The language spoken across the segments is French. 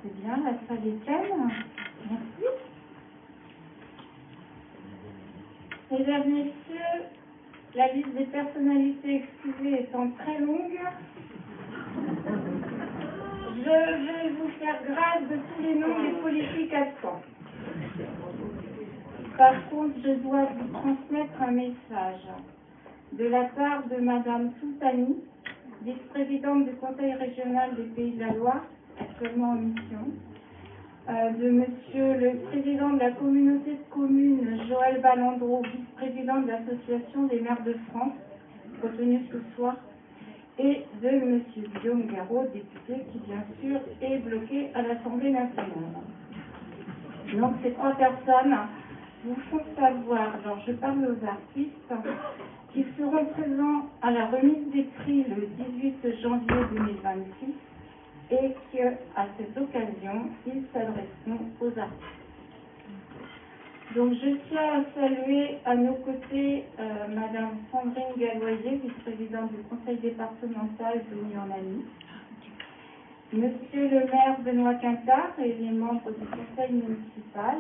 C'est bien, la salle est pleine. Merci. Mesdames, Messieurs, la liste des personnalités excusées étant très longue, je vais vous faire grâce de tous les noms des politiques absents. Par contre, je dois vous transmettre un message de la part de Madame Soutani, vice-présidente du Conseil régional des Pays de la Loire, actuellement en mission, de Monsieur le président de la communauté de communes, Joël Ballandreau, vice-président de l'Association des maires de France, retenu ce soir, et de Monsieur Guillaume Garot, député, qui bien sûr est bloqué à l'Assemblée nationale. Donc ces trois personnes vous font savoir, alors je parle aux artistes, qu'ils seront présents à la remise des prix le 18 janvier 2026 et qu'à cette occasion, ils s'adresseront aux artistes. Donc je tiens à saluer à nos côtés Madame Sandrine Galloyer, vice-présidente du conseil départemental venue en Amie, Monsieur le maire Benoît Quintard et les membres du conseil municipal,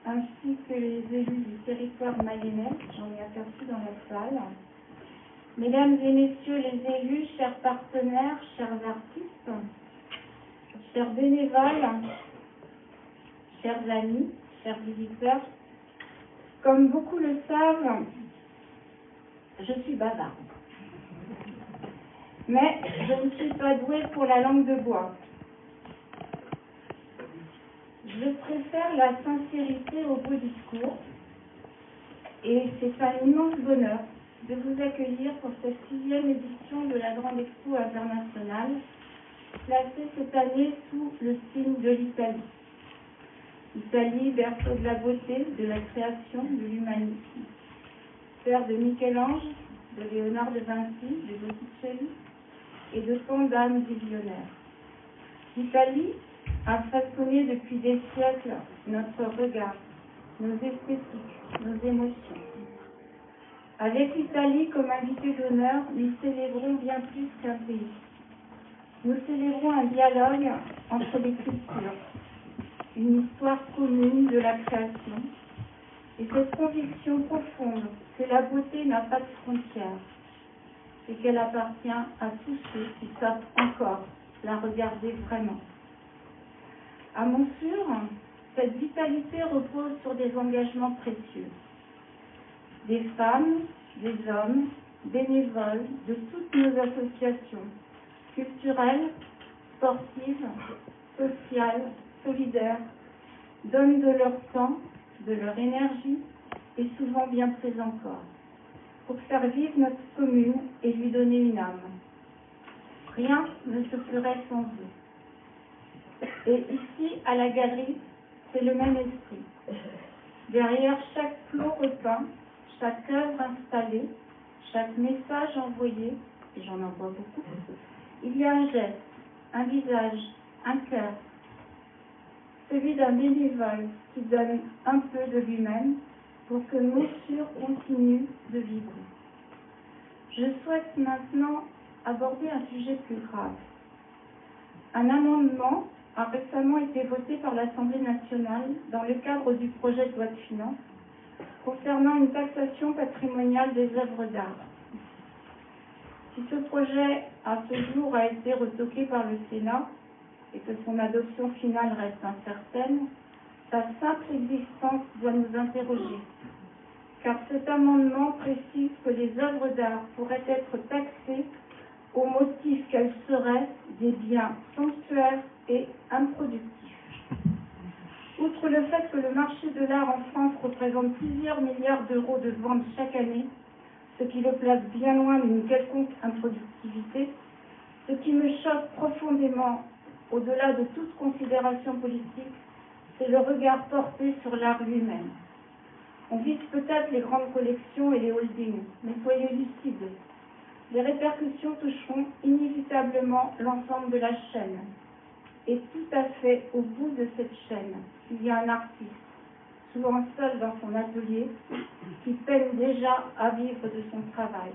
ainsi que les élus du territoire mayennais, j'en ai aperçu dans la salle. Mesdames et messieurs les élus, chers partenaires, chers artistes, chers bénévoles, chers amis, chers visiteurs, comme beaucoup le savent, je suis bavarde. Mais je ne suis pas douée pour la langue de bois. Je préfère la sincérité au beau discours et c'est un immense bonheur de vous accueillir pour cette 6e édition de la Grande Expo internationale, placée cette année sous le signe de l'Italie. L'Italie, berceau de la beauté, de la création, de l'humanisme. Terre de Michel-Ange, de Léonard de Vinci, de Botticelli et de tant d'âmes visionnaires. L'Italie a façonné depuis des siècles notre regard, nos esthétiques, nos émotions. Avec l'Italie comme invité d'honneur, nous célébrons bien plus qu'un pays. Nous célébrons un dialogue entre les cultures, une histoire commune de la création, et cette conviction profonde que la beauté n'a pas de frontières et qu'elle appartient à tous ceux qui savent encore la regarder vraiment. À Montsûrs, cette vitalité repose sur des engagements précieux. Des femmes, des hommes, bénévoles de toutes nos associations, culturelles, sportives, sociales, solidaires, donnent de leur temps, de leur énergie et souvent bien plus encore, pour faire vivre notre commune et lui donner une âme. Rien ne se ferait sans eux. Et ici, à la galerie, c'est le même esprit. Derrière chaque plot repeint, chaque œuvre installée, chaque message envoyé, et j'en envoie beaucoup, il y a un geste, un visage, un cœur, celui d'un bénévole qui donne un peu de lui-même pour que Montsûrs continue de vivre. Je souhaite maintenant aborder un sujet plus grave. Un amendement a récemment été voté par l'Assemblée nationale dans le cadre du projet de loi de finances concernant une taxation patrimoniale des œuvres d'art. Si ce projet, à ce jour, a été retoqué par le Sénat et que son adoption finale reste incertaine, sa simple existence doit nous interroger, car cet amendement précise que les œuvres d'art pourraient être taxées au motif qu'elles seraient des biens sanctuaires et improductifs. Outre le fait que le marché de l'art en France représente plusieurs milliards d'euros de ventes chaque année, ce qui le place bien loin d'une quelconque improductivité, ce qui me choque profondément, au-delà de toute considération politique, c'est le regard porté sur l'art lui-même. On vise peut-être les grandes collections et les holdings, mais soyez lucides. Les répercussions toucheront inévitablement l'ensemble de la chaîne. Et tout à fait au bout de cette chaîne, il y a un artiste, souvent seul dans son atelier, qui peine déjà à vivre de son travail.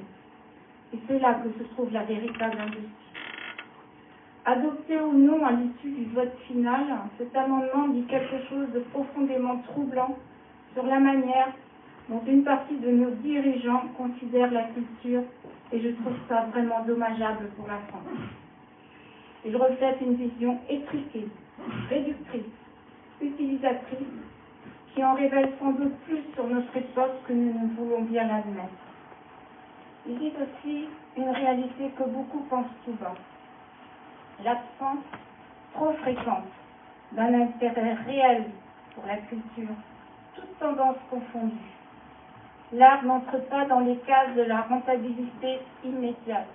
Et c'est là que se trouve la véritable industrie. Adopté ou non à l'issue du vote final, cet amendement dit quelque chose de profondément troublant sur la manière dont une partie de nos dirigeants considère la culture, et je trouve ça vraiment dommageable pour la France. Il reflète une vision étriquée, réductrice, utilisatrice, qui en révèle sans doute plus sur notre époque que nous ne voulons bien l'admettre. Il dit aussi une réalité que beaucoup pensent tout bas. L'absence trop fréquente d'un intérêt réel pour la culture, toutes tendances confondues. L'art n'entre pas dans les cases de la rentabilité immédiate.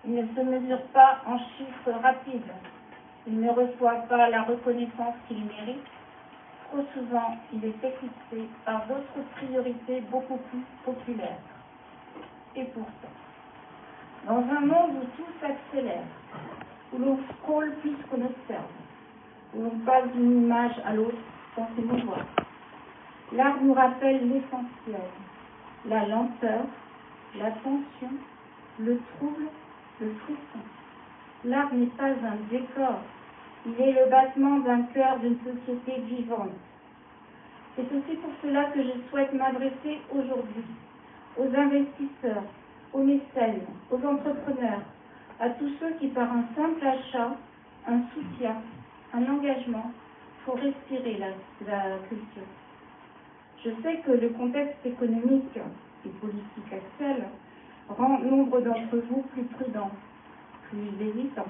Il ne se mesure pas en chiffres rapides. Il ne reçoit pas la reconnaissance qu'il mérite. Trop souvent, il est éclipsé par d'autres priorités beaucoup plus populaires. Et pourtant, dans un monde où tout s'accélère, où l'on scrolle plus qu'on observe, où l'on passe d'une image à l'autre sans s'émouvoir, l'art nous rappelle l'essentiel, la lenteur, la tension, le trouble, le frisson. L'art n'est pas un décor, il est le battement d'un cœur d'une société vivante. C'est aussi pour cela que je souhaite m'adresser aujourd'hui aux investisseurs, aux mécènes, aux entrepreneurs, à tous ceux qui, par un simple achat, un soutien, un engagement, font respirer la culture. Je sais que le contexte économique et politique actuel rend nombre d'entre vous plus prudents, plus hésitants.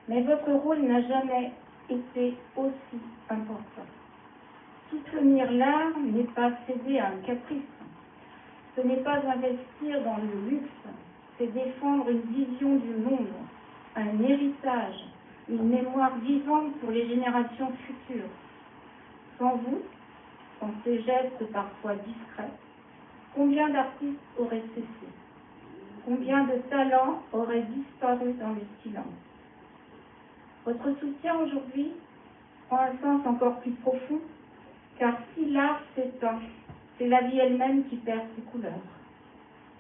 Mais votre rôle n'a jamais été aussi important. Soutenir l'art n'est pas céder à un caprice. Ce n'est pas investir dans le luxe, c'est défendre une vision du monde, un héritage, une mémoire vivante pour les générations futures. Sans vous, sans ces gestes parfois discrets, combien d'artistes auraient cessé? Combien de talents auraient disparu dans le silence? Votre soutien aujourd'hui prend un sens encore plus profond, car si l'art s'éteint, c'est la vie elle-même qui perd ses couleurs.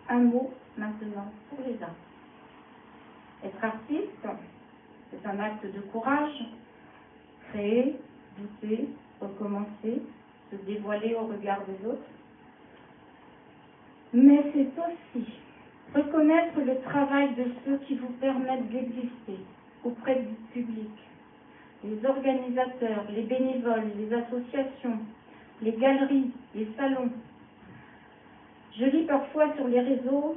Un mot maintenant pour les arts. Être artiste, c'est un acte de courage. Créer, douter, recommencer, se dévoiler au regard des autres. Mais c'est aussi reconnaître le travail de ceux qui vous permettent d'exister auprès du public. Les organisateurs, les bénévoles, les associations, les galeries, les salons. Je lis parfois sur les réseaux,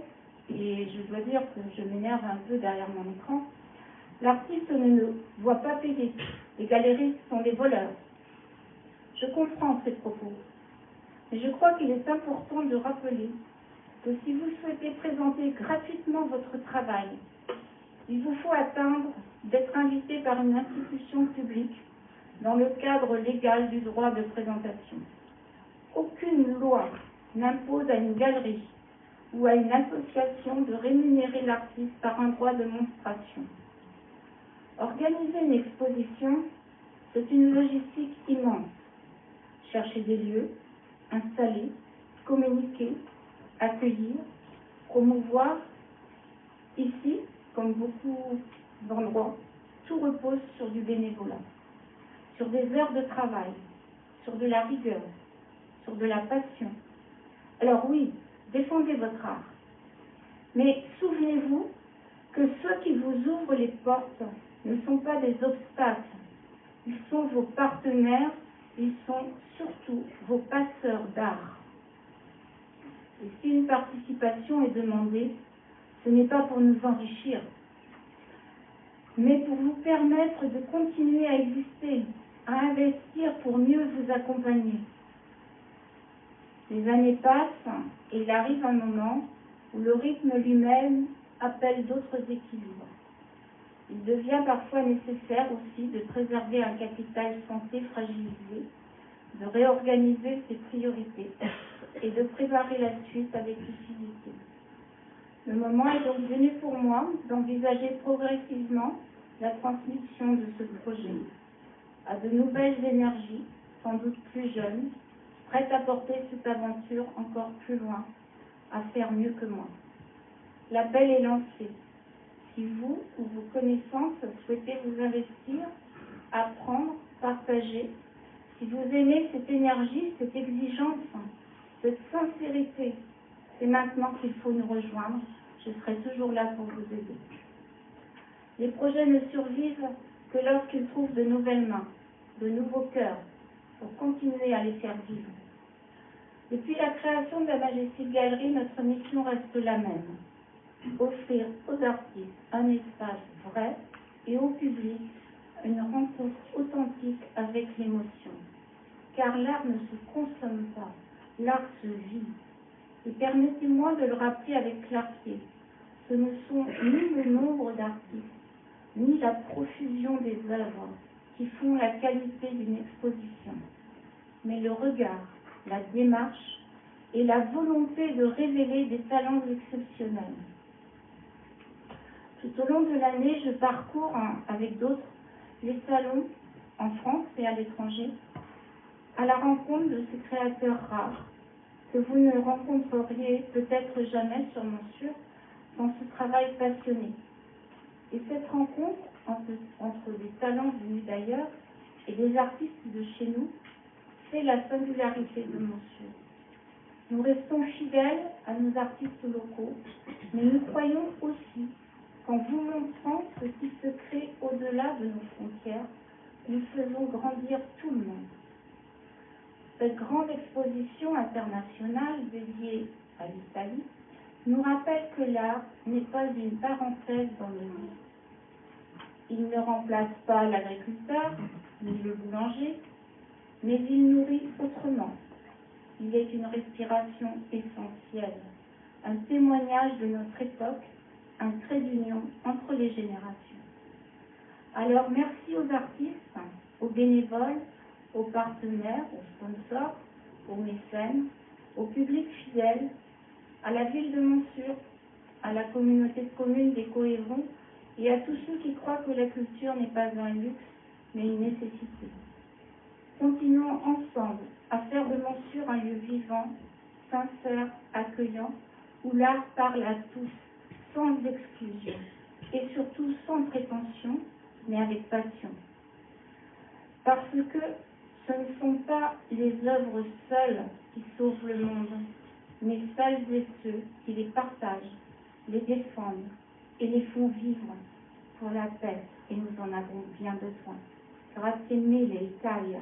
et je dois dire que je m'énerve un peu derrière mon écran, l'artiste ne voit pas payer, les galeristes sont des voleurs. Je comprends ces propos, mais je crois qu'il est important de rappeler que si vous souhaitez présenter gratuitement votre travail, il vous faut attendre d'être invité par une institution publique dans le cadre légal du droit de présentation. Aucune loi n'impose à une galerie ou à une association de rémunérer l'artiste par un droit de monstration. Organiser une exposition, c'est une logistique immense. Chercher des lieux, installer, communiquer, accueillir, promouvoir. Ici, comme beaucoup d'endroits, tout repose sur du bénévolat, sur des heures de travail, sur de la rigueur, sur de la passion. Alors oui, défendez votre art. Mais souvenez-vous que ceux qui vous ouvrent les portes ne sont pas des obstacles. Ils sont vos partenaires, ils sont surtout vos passeurs d'art. Et si une participation est demandée, ce n'est pas pour nous enrichir, mais pour vous permettre de continuer à exister, à investir pour mieux vous accompagner. Les années passent et il arrive un moment où le rythme lui-même appelle d'autres équilibres. Il devient parfois nécessaire aussi de préserver un capital censé fragilisé, de réorganiser ses priorités et de préparer la suite avec lucidité. Le moment est donc venu pour moi d'envisager progressivement la transmission de ce projet à de nouvelles énergies, sans doute plus jeunes, prêtes à porter cette aventure encore plus loin, à faire mieux que moi. L'appel est lancé. si vous ou vos connaissances souhaitez vous investir, apprendre, partager, si vous aimez cette énergie, cette exigence, cette sincérité, c'est maintenant qu'il faut nous rejoindre. Je serai toujours là pour vous aider. Les projets ne survivent que lorsqu'ils trouvent de nouvelles mains, de nouveaux cœurs, pour continuer à les faire vivre. Depuis la création de la Majestic Galerie, notre mission reste la même. Offrir aux artistes un espace vrai et au public une rencontre authentique avec l'émotion. Car l'art ne se consomme pas, l'art se vit. Et permettez-moi de le rappeler avec clarté. Ce ne sont ni le nombre d'artistes, ni la profusion des œuvres qui font la qualité d'une exposition, mais le regard, la démarche et la volonté de révéler des talents exceptionnels. Tout au long de l'année, je parcours avec d'autres les salons en France et à l'étranger, à la rencontre de ces créateurs rares que vous ne rencontreriez peut-être jamais, sûrement sûr, dans ce travail passionné. Et cette rencontre entre des talents venus d'ailleurs et des artistes de chez nous, c'est la singularité de Monsieur. Nous restons fidèles à nos artistes locaux, mais nous croyons aussi qu'en vous montrant ce qui se crée au-delà de nos frontières, nous faisons grandir tout le monde. Cette grande exposition internationale dédiée à l'Italie nous rappelle que l'art n'est pas une parenthèse dans nos vies. Il ne remplace pas l'agriculteur ni le boulanger, mais il nourrit autrement. Il est une respiration essentielle, un témoignage de notre époque, un trait d'union entre les générations. Alors merci aux artistes, aux bénévoles, aux partenaires, aux sponsors, aux mécènes, au public fidèle, à la ville de Montsûrs, à la communauté de communes des Coévrons et à tous ceux qui croient que la culture n'est pas un luxe, mais une nécessité. Continuons ensemble à faire de Montsûrs un lieu vivant, sincère, accueillant, où l'art parle à tous, sans exclusion, et surtout sans prétention, mais avec passion. Parce que ce ne sont pas les œuvres seules qui sauvent le monde, mais celles et ceux qui les partagent, les défendent et les font vivre pour la paix, et nous en avons bien besoin. Grazie mille, Italia.